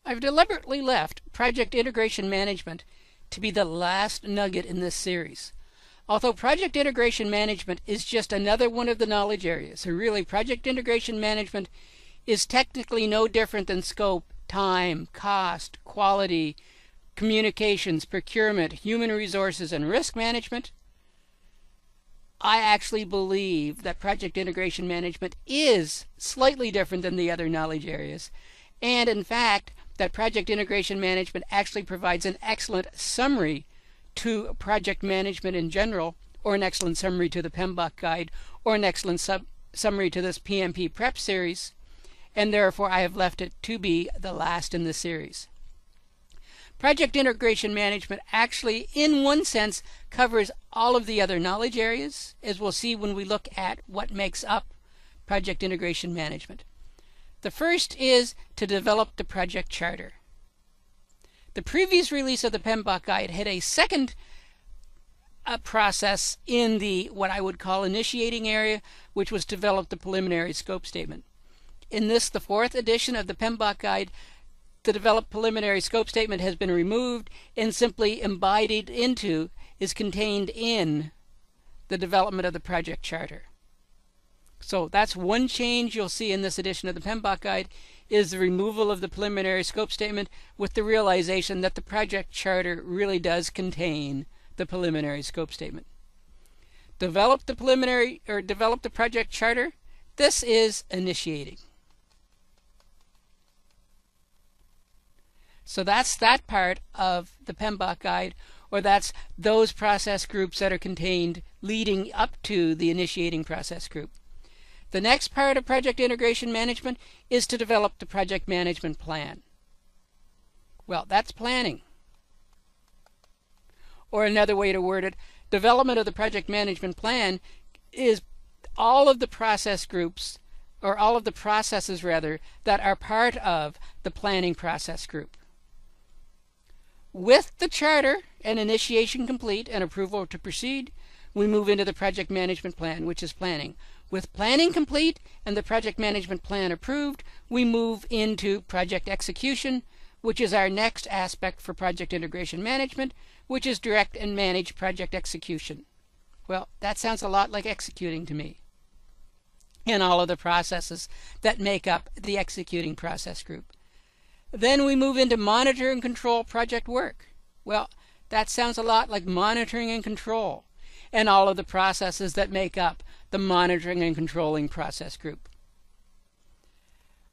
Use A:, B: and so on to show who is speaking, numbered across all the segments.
A: I've deliberately left Project Integration Management to be the last nugget in this series. Although Project Integration Management is just another one of the knowledge areas, and really Project Integration Management is technically no different than scope, time, cost, quality, communications, procurement, human resources, and risk management, I actually believe that Project Integration Management is slightly different than the other knowledge areas. And in fact, that Project Integration Management actually provides an excellent summary to project management in general, or an excellent summary to the PMBOK guide, or an excellent summary to this PMP prep series, and therefore I have left it to be the last in the series. Project Integration Management actually, in one sense, covers all of the other knowledge areas, as we'll see when we look at what makes up Project Integration Management. The first is to develop the project charter. The previous release of the PMBOK guide had a second process in the what I would call initiating area, which was to develop the preliminary scope statement. In this, the fourth edition of the PMBOK guide, the developed preliminary scope statement has been removed and simply embodied into, is contained in, the development of the project charter. So that's one change you'll see in this edition of the PMBOK guide, is the removal of the preliminary scope statement with the realization that the project charter really does contain the preliminary scope statement. Develop the project charter. This is initiating. So that's that part of the PMBOK guide, or that's those process groups that are contained leading up to the initiating process group. The next part of Project Integration Management is to develop the project management plan. Well, that's planning. Or another way to word it, development of the project management plan is all of the process groups, or all of the processes rather, that are part of the planning process group. With the charter and initiation complete and approval to proceed, we move into the project management plan, which is planning. With planning complete and the project management plan approved, we move into project execution, which is our next aspect for Project Integration Management, which is direct and manage project execution. Well, that sounds a lot like executing to me, and all of the processes that make up the executing process group. Then we move into monitor and control project work. Well, that sounds a lot like monitoring and control, and all of the processes that make up the monitoring and controlling process group.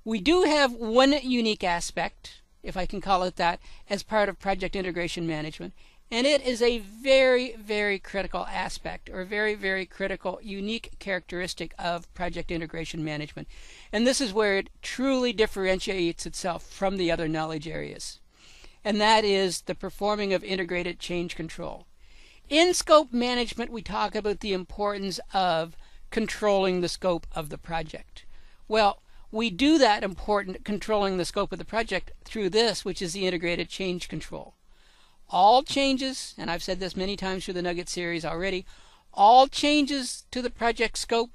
A: We do have one unique aspect, if I can call it that, as part of Project Integration Management, and it is a very, very critical aspect, or very, very critical, unique characteristic of Project Integration Management. And this is where it truly differentiates itself from the other knowledge areas. And that is the performing of integrated change control. In scope management, we talk about the importance of controlling the scope of the project. Well, we do that important controlling the scope of the project through this, which is the integrated change control. All changes, and I've said this many times through the Nugget series already, all changes to the project scope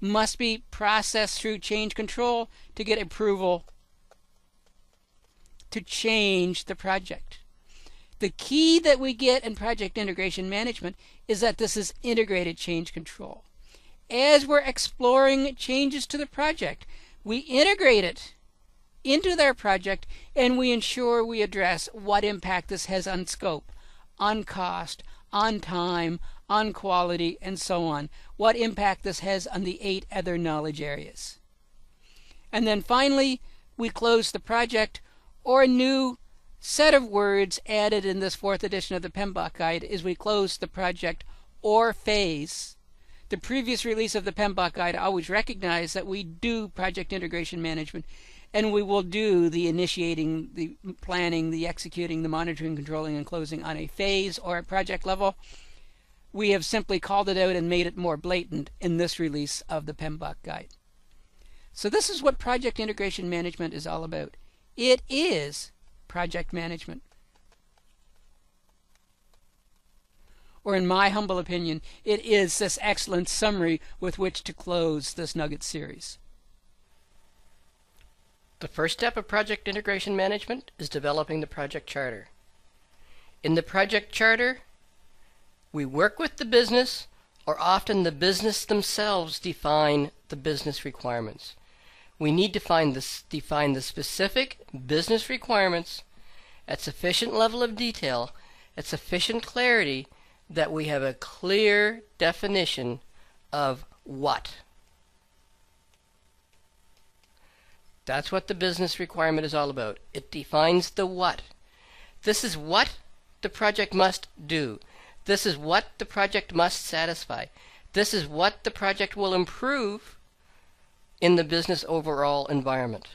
A: must be processed through change control to get approval to change the project. The key that we get in Project Integration Management is that this is integrated change control. As we're exploring changes to the project, we integrate it into their project, and we ensure we address what impact this has on scope, on cost, on time, on quality, and so on. What impact this has on the 8 other knowledge areas. And then finally, we close the project, or a new set of words added in this 4th edition of the PMBOK guide is we close the project or phase. The previous release of the PMBOK guide always recognized that we do Project Integration Management, and we will do the initiating, the planning, the executing, the monitoring, controlling, and closing on a phase or a project level. We have simply called it out and made it more blatant in this release of the PMBOK guide. So this is what Project Integration Management is all about. It is project management. Or in my humble opinion, it is this excellent summary with which to close this Nugget series.
B: The first step of project integration management is developing the project charter. In the project charter, we work with the business, or often the business themselves define the business requirements. We need to define the specific business requirements at sufficient level of detail, at sufficient clarity, that we have a clear definition of what. That's what the business requirement is all about. It defines the what. This is what the project must do. This is what the project must satisfy. This is what the project will improve in the business overall environment.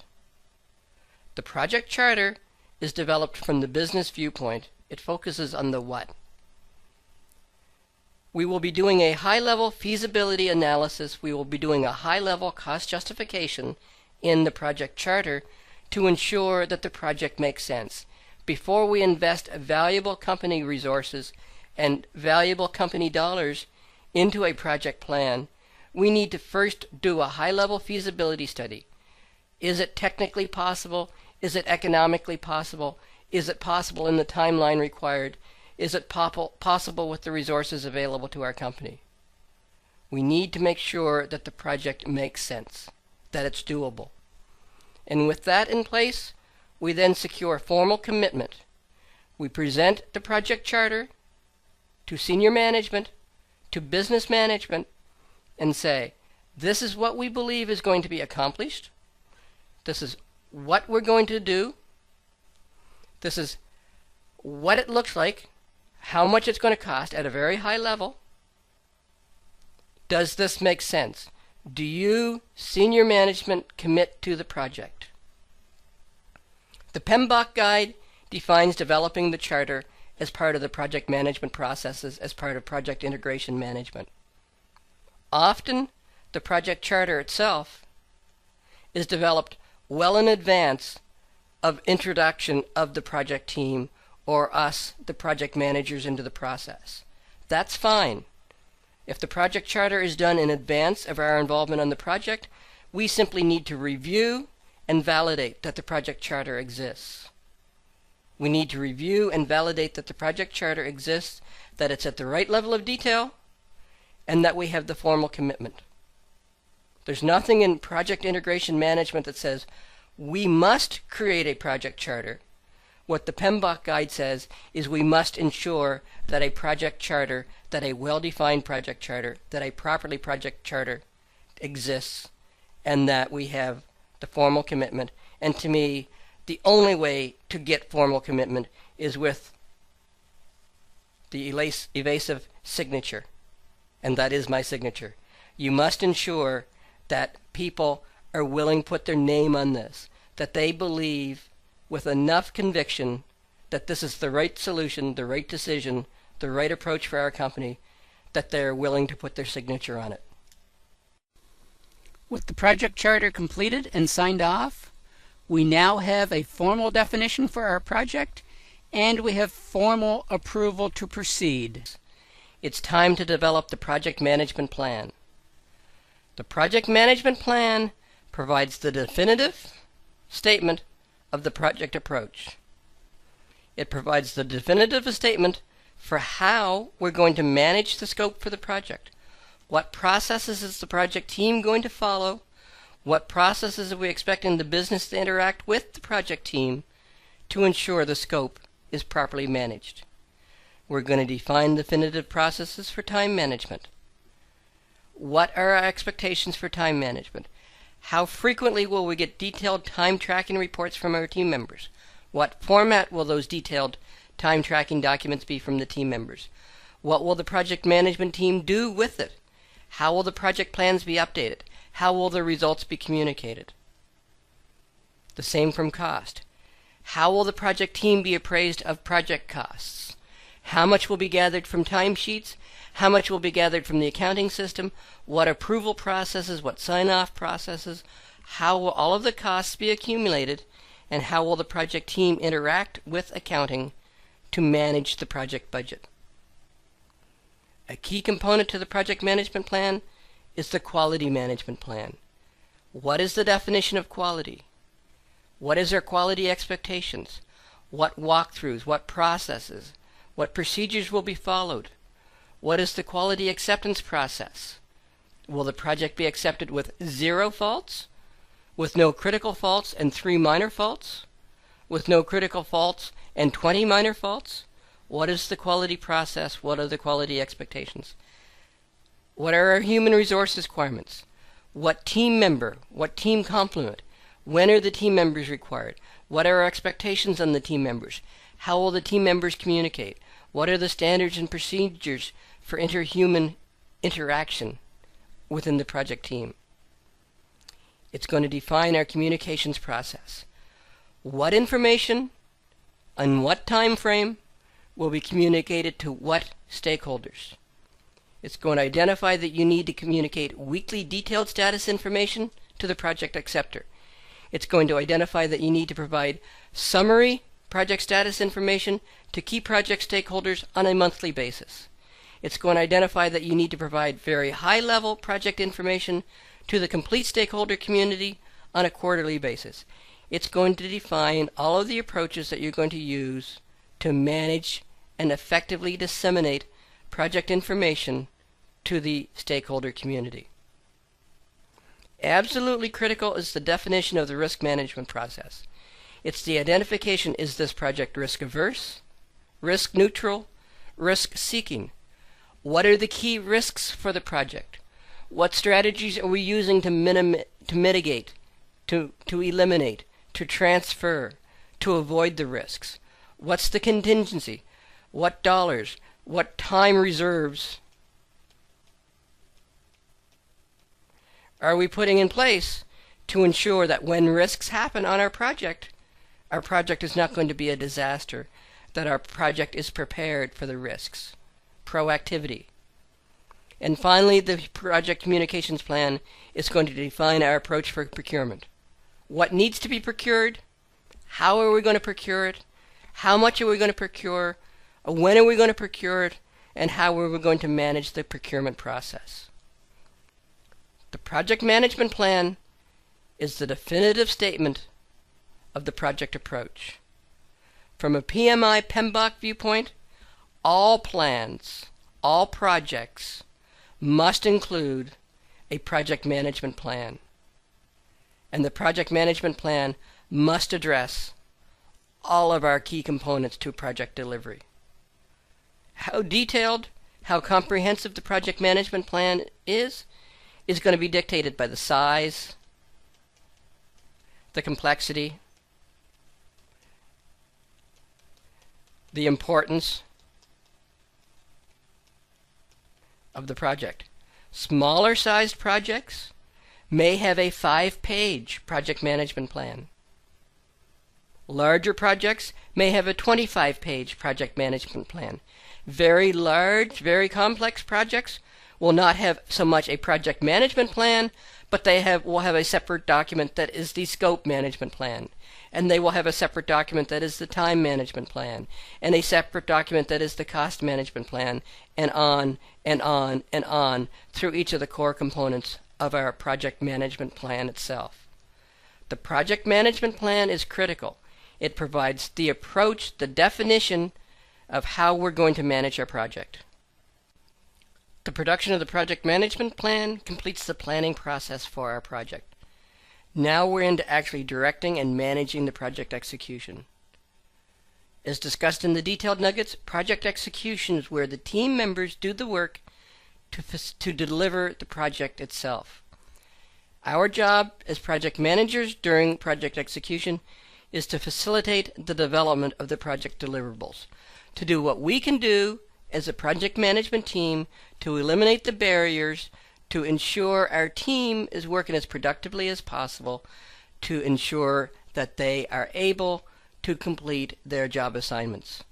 B: The project charter is developed from the business viewpoint. It focuses on the what. We will be doing a high-level feasibility analysis. We will be doing a high-level cost justification in the project charter to ensure that the project makes sense. Before we invest valuable company resources and valuable company dollars into a project plan, we need to first do a high-level feasibility study. Is it technically possible? Is it economically possible? Is it possible in the timeline required? Is it possible with the resources available to our company? We need to make sure that the project makes sense, that it's doable. And with that in place, we then secure formal commitment. We present the project charter to senior management, to business management, and say, this is what we believe is going to be accomplished. This is what we're going to do. This is what it looks like, how much it's going to cost at a very high level. Does this make sense? Do you, senior management, commit to the project? The PMBOK guide defines developing the charter as part of the project management processes, as part of project integration management. Often, the project charter itself is developed well in advance of introduction of the project team or us, the project managers, into the process. That's fine. If the project charter is done in advance of our involvement on the project, we simply need to review and validate that the project charter exists. We need to review and validate that the project charter exists, that it's at the right level of detail, and that we have the formal commitment. There's nothing in project integration management that says we must create a project charter. What the PMBOK guide says is we must ensure that a project charter, that a well-defined project charter, that a properly project charter exists, and that we have the formal commitment. And to me, the only way to get formal commitment is with the evasive signature, and that is my signature. You must ensure that people are willing to put their name on this, that they believe with enough conviction that this is the right solution, the right decision, the right approach for our company, that they're willing to put their signature on it.
A: With the project charter completed and signed off, we now have a formal definition for our project, and we have formal approval to proceed.
B: It's time to develop the project management plan. The project management plan provides the definitive statement of the project approach. It provides the definitive statement for how we're going to manage the scope for the project. What processes is the project team going to follow? What processes are we expecting the business to interact with the project team to ensure the scope is properly managed? We're going to define definitive processes for time management. What are our expectations for time management? How frequently will we get detailed time tracking reports from our team members? What format will those detailed time tracking documents be from the team members? What will the project management team do with it? How will the project plans be updated? How will the results be communicated? The same from cost. How will the project team be appraised of project costs? How much will be gathered from timesheets? How much will be gathered from the accounting system? What approval processes? What sign-off processes? How will all of the costs be accumulated? And how will the project team interact with accounting to manage the project budget? A key component to the project management plan is the quality management plan. What is the definition of quality? What is our quality expectations? What walkthroughs, what processes, what procedures will be followed? What is the quality acceptance process? Will the project be accepted with 0 faults? With no critical faults and 3 minor faults? With no critical faults and 20 minor faults? What is the quality process? What are the quality expectations? What are our human resources requirements? What team member? What team complement? When are the team members required? What are our expectations on the team members? How will the team members communicate? What are the standards and procedures for interhuman interaction within the project team? It's going to define our communications process. What information and what time frame will be communicated to what stakeholders? It's going to identify that you need to communicate weekly detailed status information to the project acceptor. It's going to identify that you need to provide summary project status information to key project stakeholders on a monthly basis. It's going to identify that you need to provide very high-level project information to the complete stakeholder community on a quarterly basis. It's going to define all of the approaches that you're going to use to manage and effectively disseminate project information to the stakeholder community. Absolutely critical is the definition of the risk management process. It's the identification: is this project risk averse, risk neutral, risk seeking? What are the key risks for the project? What strategies are we using to mitigate, to eliminate, to transfer, to avoid the risks? What's the contingency? What dollars? What time reserves are we putting in place to ensure that when risks happen on our project is not going to be a disaster, that our project is prepared for the risks? Proactivity. And finally, the project communications plan is going to define our approach for procurement. What needs to be procured? How are we going to procure it? How much are we going to procure? When are we going to procure it? And how are we going to manage the procurement process? The project management plan is the definitive statement of the project approach. From a PMI PMBOK viewpoint, all plans, all projects must include a project management plan. And the project management plan must address all of our key components to project delivery. How detailed, how comprehensive the project management plan is going to be dictated by the size, the complexity, the importance of the project. Smaller sized projects may have a 5-page project management plan. Larger projects may have a 25-page project management plan. Very large, very complex projects will not have so much a project management plan, but they will have a separate document that is the scope management plan. And they will have a separate document that is the time management plan, and a separate document that is the cost management plan, and on and on and on through each of the core components of our project management plan itself. The project management plan is critical. It provides the approach, the definition of how we're going to manage our project. The production of the project management plan completes the planning process for our project. Now we're into actually directing and managing the project execution. As discussed in the detailed nuggets, project execution is where the team members do the work to deliver the project itself. Our job as project managers during project execution is to facilitate the development of the project deliverables, to do what we can do as a project management team to eliminate the barriers, to ensure our team is working as productively as possible, to ensure that they are able to complete their job assignments.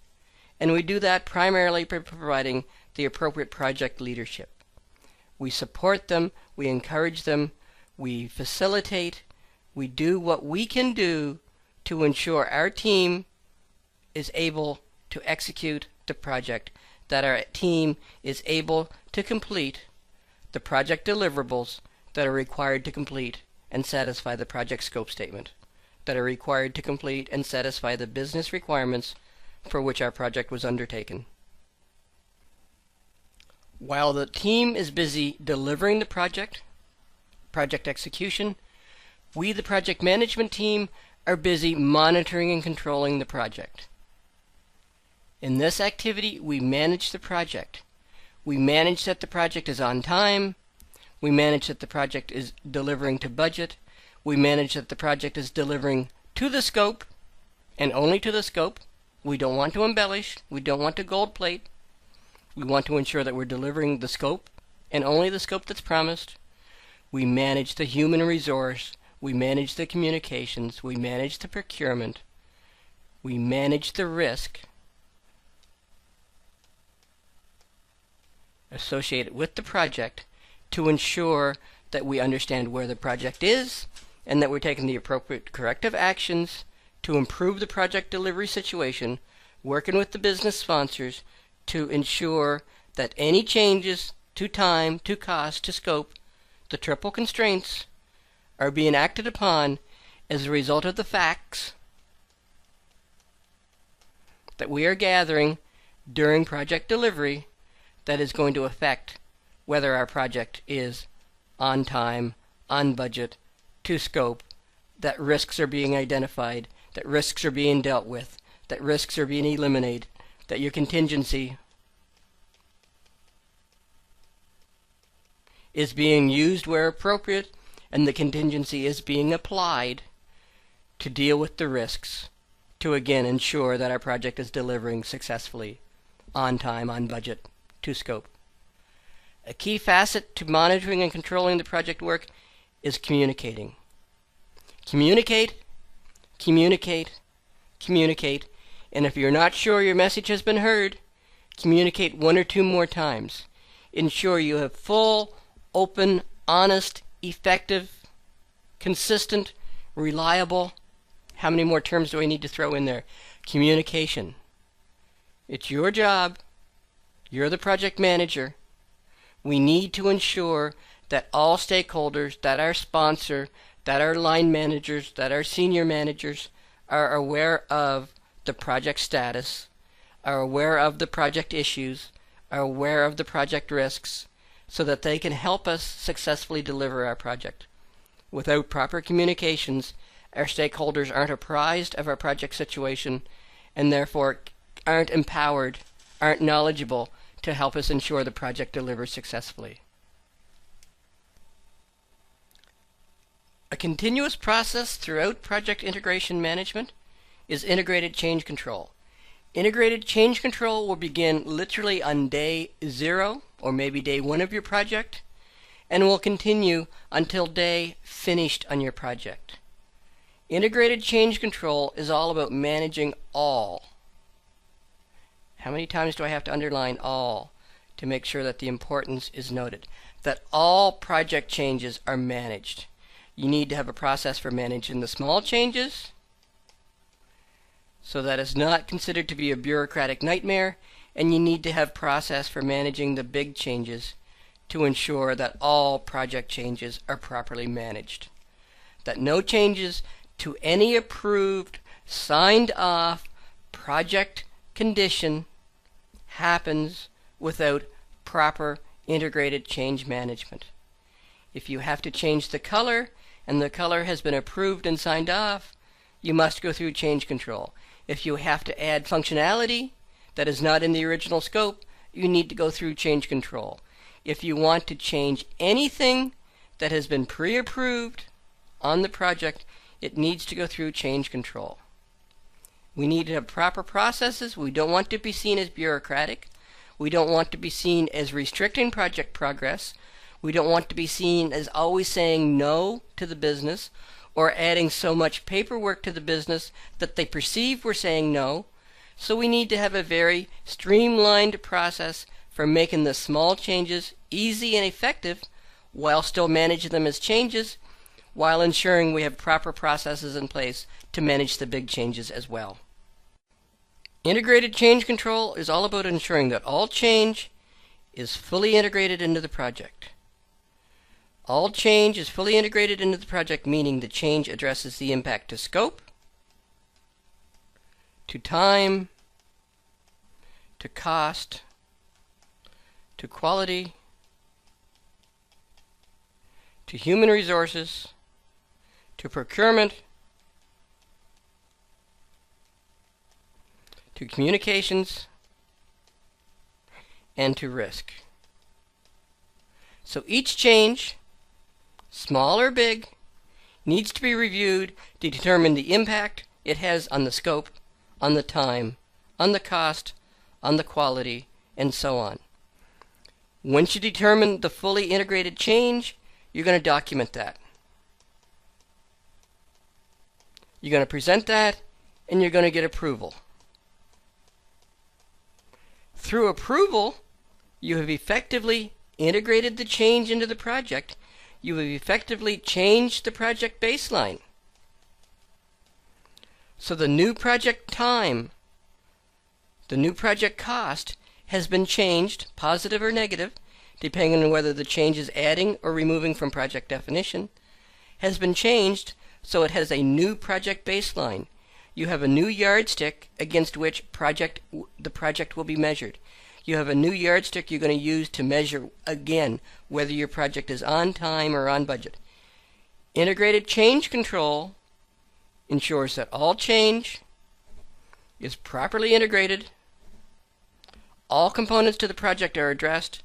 B: And we do that primarily by providing the appropriate project leadership. We support them, we encourage them, we facilitate, we do what we can do to ensure our team is able to execute the project, that our team is able to complete the project deliverables that are required to complete and satisfy the project scope statement. that are required to complete and satisfy the business requirements for which our project was undertaken. While the team is busy delivering the project execution, we, the project management team, are busy monitoring and controlling the project. In this activity, we manage the project. We manage that the project is on time. We manage that the project is delivering to budget. We manage that the project is delivering to the scope, and only to the scope. We don't want to embellish. We don't want to gold plate. We want to ensure that we're delivering the scope, and only the scope that's promised. We manage the human resource. We manage the communications. We manage the procurement. We manage the risk associated with the project to ensure that we understand where the project is and that we're taking the appropriate corrective actions to improve the project delivery situation, working with the business sponsors to ensure that any changes to time, to cost, to scope, the triple constraints, are being acted upon as a result of the facts that we are gathering during project delivery that is going to affect whether our project is on time, on budget, to scope, that risks are being identified, that risks are being dealt with, that risks are being eliminated, that your contingency is being used where appropriate, and the contingency is being applied to deal with the risks, to again ensure that our project is delivering successfully, on time, on budget, to scope. A key facet to monitoring and controlling the project work is communicating. Communicate, communicate, communicate, and if you're not sure your message has been heard, communicate one or two more times. Ensure you have full, open, honest, effective, consistent, reliable. How many more terms do I need to throw in there? Communication. It's your job. You're the project manager. We need to ensure that all stakeholders, that our sponsor, that our line managers, that our senior managers are aware of the project status, are aware of the project issues, are aware of the project risks, so that they can help us successfully deliver our project. Without proper communications, our stakeholders aren't apprised of our project situation and therefore aren't empowered, aren't knowledgeable to help us ensure the project delivers successfully. A continuous process throughout project integration management is integrated change control. Integrated change control will begin literally on day 0 or maybe day 1 of your project and will continue until day finished on your project. Integrated change control is all about managing all. How many times do I have to underline all to make sure that the importance is noted? That all project changes are managed. You need to have a process for managing the small changes so that it's not considered to be a bureaucratic nightmare, and you need to have process for managing the big changes to ensure that all project changes are properly managed. That no changes to any approved, signed off project condition happens without proper integrated change management. If you have to change the color and the color has been approved and signed off, you must go through change control. If you have to add functionality that is not in the original scope, you need to go through change control. If you want to change anything that has been pre-approved on the project, it needs to go through change control. We need to have proper processes. We don't want to be seen as bureaucratic. We don't want to be seen as restricting project progress. We don't want to be seen as always saying no to the business or adding so much paperwork to the business that they perceive we're saying no. So we need to have a very streamlined process for making the small changes easy and effective while still managing them as changes, while ensuring we have proper processes in place to manage the big changes as well. Integrated change control is all about ensuring that all change is fully integrated into the project. All change is fully integrated into the project, meaning the change addresses the impact to scope, to time, to cost, to quality, to human resources, to procurement, to communications, and to risk. So each change, small or big, needs to be reviewed to determine the impact it has on the scope, on the time, on the cost, on the quality, and so on. Once you determine the fully integrated change, you're going to document that. You're going to present that, and you're going to get approval. Through approval, you have effectively integrated the change into the project. You have effectively changed the project baseline. So the new project time, the new project cost has been changed, positive or negative, depending on whether the change is adding or removing from project definition, has been changed so it has a new project baseline. You have a new yardstick against which the project will be measured. You have a new yardstick you're going to use to measure again whether your project is on time or on budget. Integrated change control ensures that all change is properly integrated, all components to the project are addressed,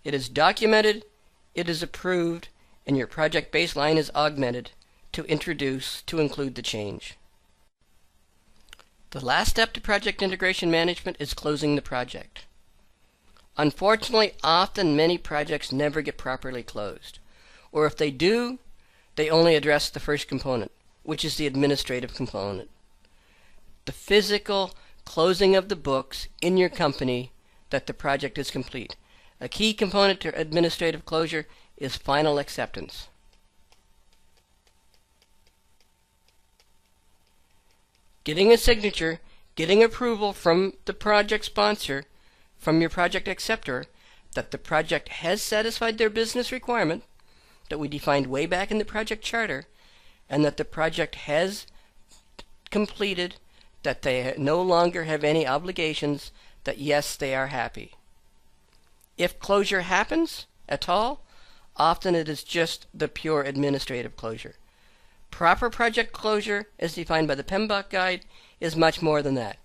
B: it is documented, it is approved, and your project baseline is augmented to include the change. The last step to project integration management is closing the project. Unfortunately, often many projects never get properly closed, or if they do, they only address the first component, which is the administrative component. The physical closing of the books in your company that the project is complete. A key component to administrative closure is final acceptance. Getting a signature, getting approval from the project sponsor, from your project acceptor, that the project has satisfied their business requirement that we defined way back in the project charter, and that the project has completed, that they no longer have any obligations, that yes, they are happy. If closure happens at all, often it is just the pure administrative closure. Proper project closure, as defined by the PMBOK guide, is much more than that.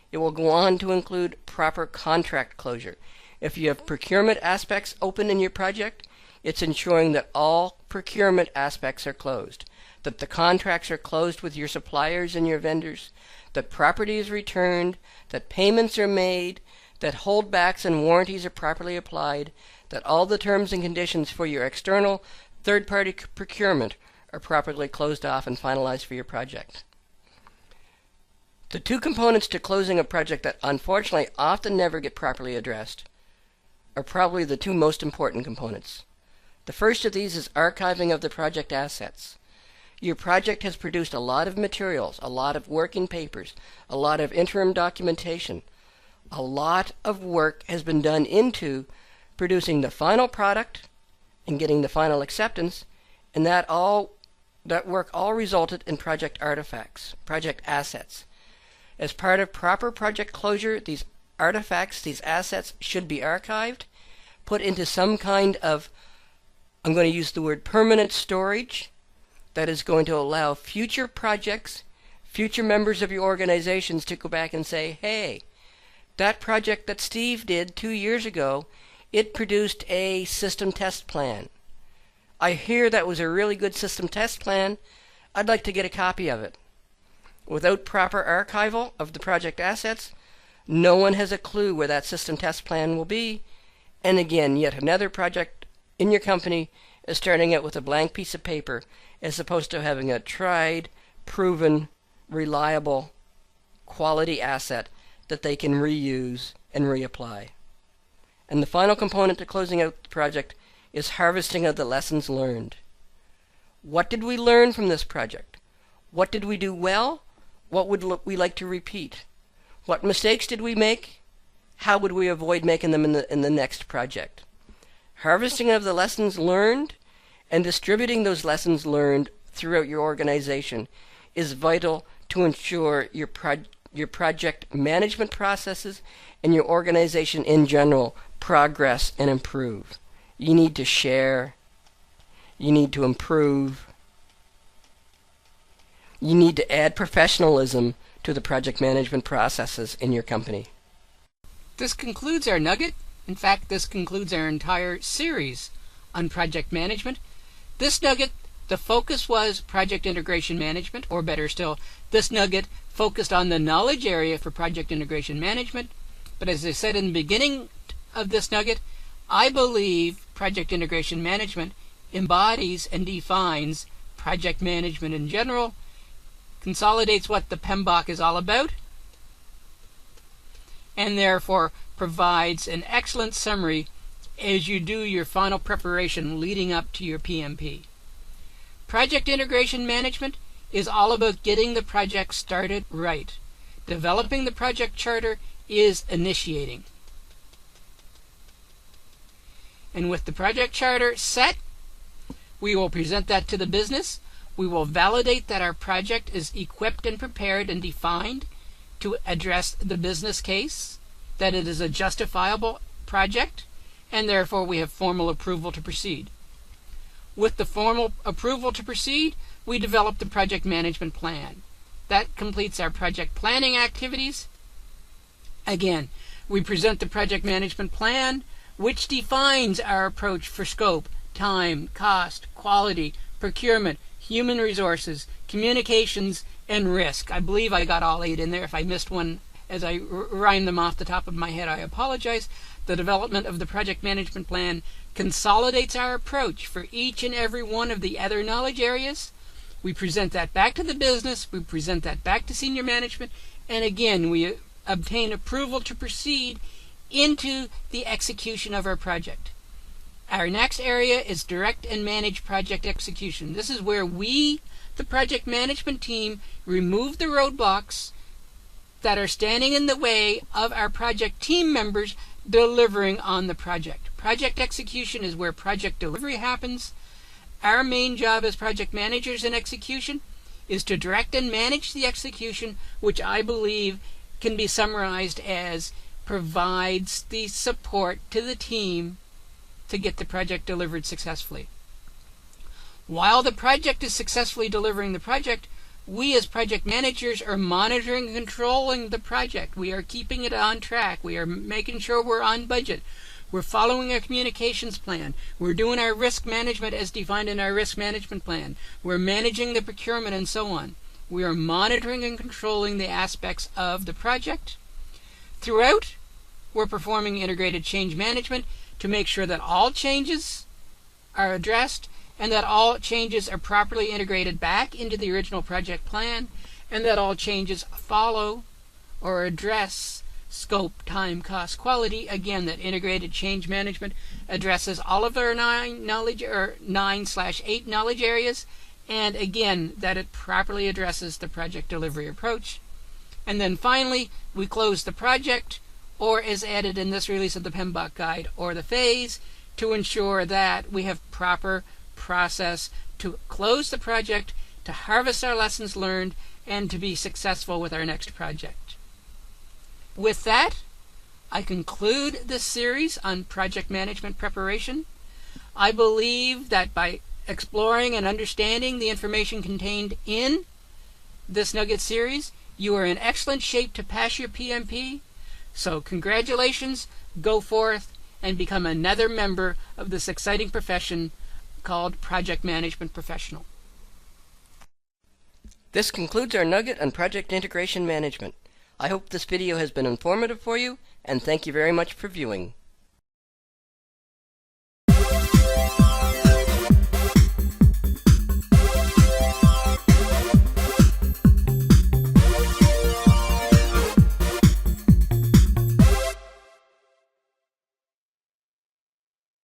B: It will go on to include proper contract closure. If you have procurement aspects open in your project, it's ensuring that all procurement aspects are closed, that the contracts are closed with your suppliers and your vendors, that property is returned, that payments are made, that holdbacks and warranties are properly applied, that all the terms and conditions for your external third-party procurement are properly closed off and finalized for your project. The two components to closing a project that unfortunately often never get properly addressed are probably the two most important components. The first of these is archiving of the project assets. Your project has produced a lot of materials, a lot of working papers, a lot of interim documentation. A lot of work has been done into producing the final product and getting the final acceptance, and that work all resulted in project artifacts, project assets. As part of proper project closure, these artifacts, these assets should be archived, put into some kind of, I'm going to use the word permanent storage, that is going to allow future projects, future members of your organizations to go back and say, hey, that project that Steve did 2 years ago, it produced a system test plan. I hear that was a really good system test plan. I'd like to get a copy of it. Without proper archival of the project assets, no one has a clue where that system test plan will be. And again, yet another project in your company is starting out with a blank piece of paper as opposed to having a tried, proven, reliable, quality asset that they can reuse and reapply. And the final component to closing out the project is harvesting of the lessons learned. What did we learn from this project? What did we do well? What would we like to repeat? What mistakes did we make? How would we avoid making them in the next project? Harvesting of the lessons learned and distributing those lessons learned throughout your organization is vital to ensure your project management processes and your organization in general progress and improve. You need to share. You need to improve. You need to add professionalism to the project management processes in your company.
A: This concludes our nugget. In fact, this concludes our entire series on project management. This nugget, the focus was project integration management, or better still, this nugget focused on the knowledge area for project integration management. But as I said in the beginning of this nugget, I believe project integration management embodies and defines project management in general, consolidates what the PMBOK is all about, and therefore provides an excellent summary as you do your final preparation leading up to your PMP. Project integration management is all about getting the project started right. Developing the project charter is initiating. And with the project charter set, we will present that to the business. We will validate that our project is equipped and prepared and defined to address the business case, that it is a justifiable project, and therefore we have formal approval to proceed. With the formal approval to proceed, we develop the project management plan. That completes our project planning activities. Again, we present the project management plan, which defines our approach for scope, time, cost, quality, procurement, human resources, communications, and risk. I believe I got all 8 in there. If I missed one as I rhyme them off the top of my head, I apologize. The development of the project management plan consolidates our approach for each and every one of the other knowledge areas. We present that back to the business, we present that back to senior management, and again, we obtain approval to proceed into the execution of our project. Our next area is direct and manage project execution. This is where we, the project management team, remove the roadblocks that are standing in the way of our project team members delivering on the project. Project execution is where project delivery happens. Our main job as project managers in execution is to direct and manage the execution, which I believe can be summarized as provides the support to the team to get the project delivered successfully. While the project is successfully delivering the project, we as project managers are monitoring and controlling the project. We are keeping it on track. We are making sure we're on budget. We're following our communications plan. We're doing our risk management as defined in our risk management plan. We're managing the procurement and so on. We are monitoring and controlling the aspects of the project. Throughout, we're performing integrated change management to make sure that all changes are addressed and that all changes are properly integrated back into the original project plan, and that all changes follow or address scope, time, cost, quality. Again, that integrated change management addresses all of our 9/8 knowledge areas, and again, that it properly addresses the project delivery approach. And then finally, we close the project, or as added in this release of the PMBOK guide, or the phase, to ensure that we have proper process to close the project, to harvest our lessons learned, and to be successful with our next project. With that, I conclude this series on project management preparation. I believe that by exploring and understanding the information contained in this Nugget series, you are in excellent shape to pass your PMP. So congratulations, go forth and become another member of this exciting profession called Project Management Professional.
B: This concludes our nugget on project integration management. I hope this video has been informative for you, and thank you very much for viewing.